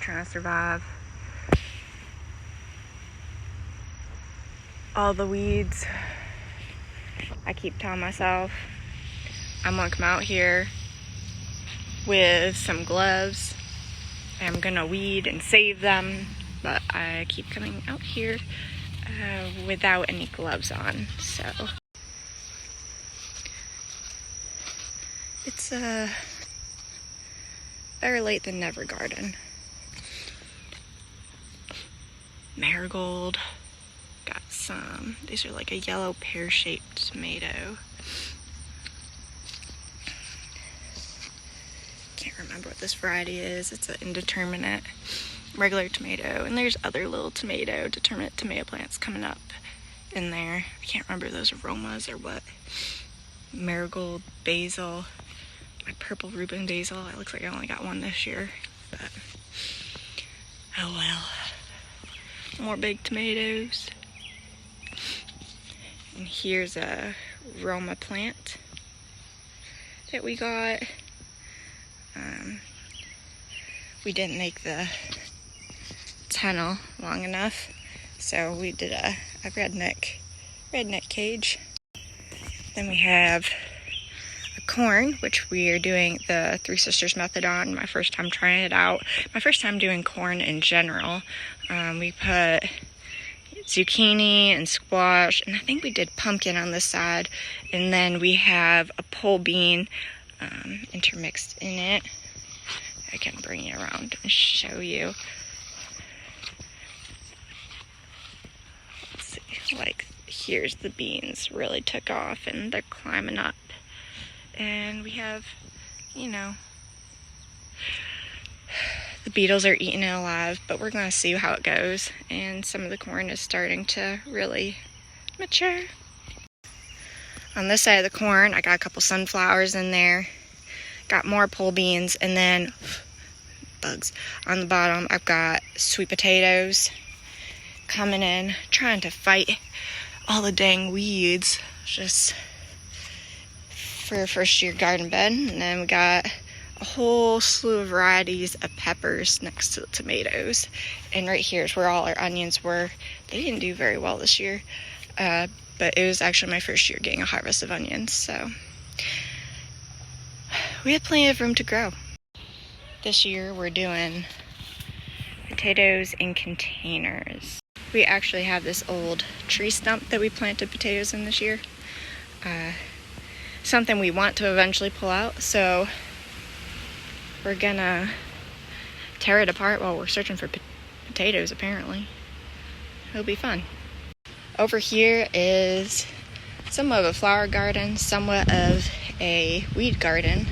trying to survive all the weeds. I keep telling myself I'm gonna come out here with some gloves. I'm gonna weed and save them, but I keep coming out here without any gloves on, so it's a better late than never garden. Marigold, got some, these are like a yellow pear-shaped tomato. Can't remember what this variety is. It's an indeterminate regular tomato, and there's other little determinate tomato plants coming up in there. I can't remember those aromas or what. Marigold, basil, my purple Reuben basil. It looks like I only got one this year, but oh well. More big tomatoes. And here's a Roma plant that we got. We didn't make the tunnel long enough, so we did a redneck cage. Then we have a corn, which we are doing the Three Sisters method on. My first time trying it out. My first time doing corn in general. We put zucchini and squash, and I think we did pumpkin on this side, and then we have a pole bean intermixed in it. I can bring it around and show you. Let's see, like here's the beans really took off and they're climbing up. And we have, you know, the beetles are eating it alive, but we're going to see how it goes. And some of the corn is starting to really mature. On this side of the corn, I got a couple sunflowers in there. Got more pole beans, and then bugs. On the bottom, I've got sweet potatoes coming in, trying to fight all the dang weeds, just for a first year garden bed. And then we got a whole slew of varieties of peppers next to the tomatoes. And right here is where all our onions were. They didn't do very well this year, but it was actually my first year getting a harvest of onions, so we had plenty of room to grow. This year we're doing potatoes in containers. We actually have this old tree stump that we planted potatoes in this year. Something we want to eventually pull out, so we're gonna tear it apart while we're searching for potatoes, apparently. It'll be fun. Over here is somewhat of a flower garden, somewhat of a weed garden.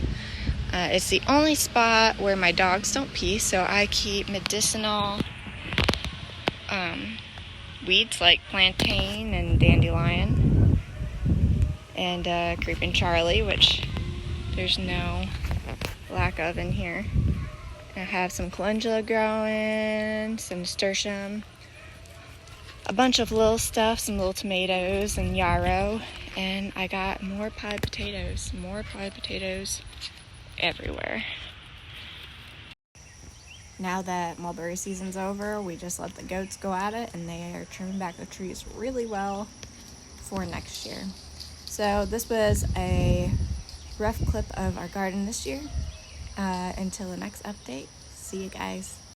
It's the only spot where my dogs don't pee, so I keep medicinal weeds like plantain and dandelion and creeping Charlie, which there's no lack of in here. I have some calendula growing, some nasturtium, a bunch of little stuff, some little tomatoes and yarrow, and I got more potted potatoes everywhere. Now that mulberry season's over, we just let the goats go at it, and they are trimming back the trees really well for next year. So this was a rough clip of our garden this year. Until the next update, see you guys.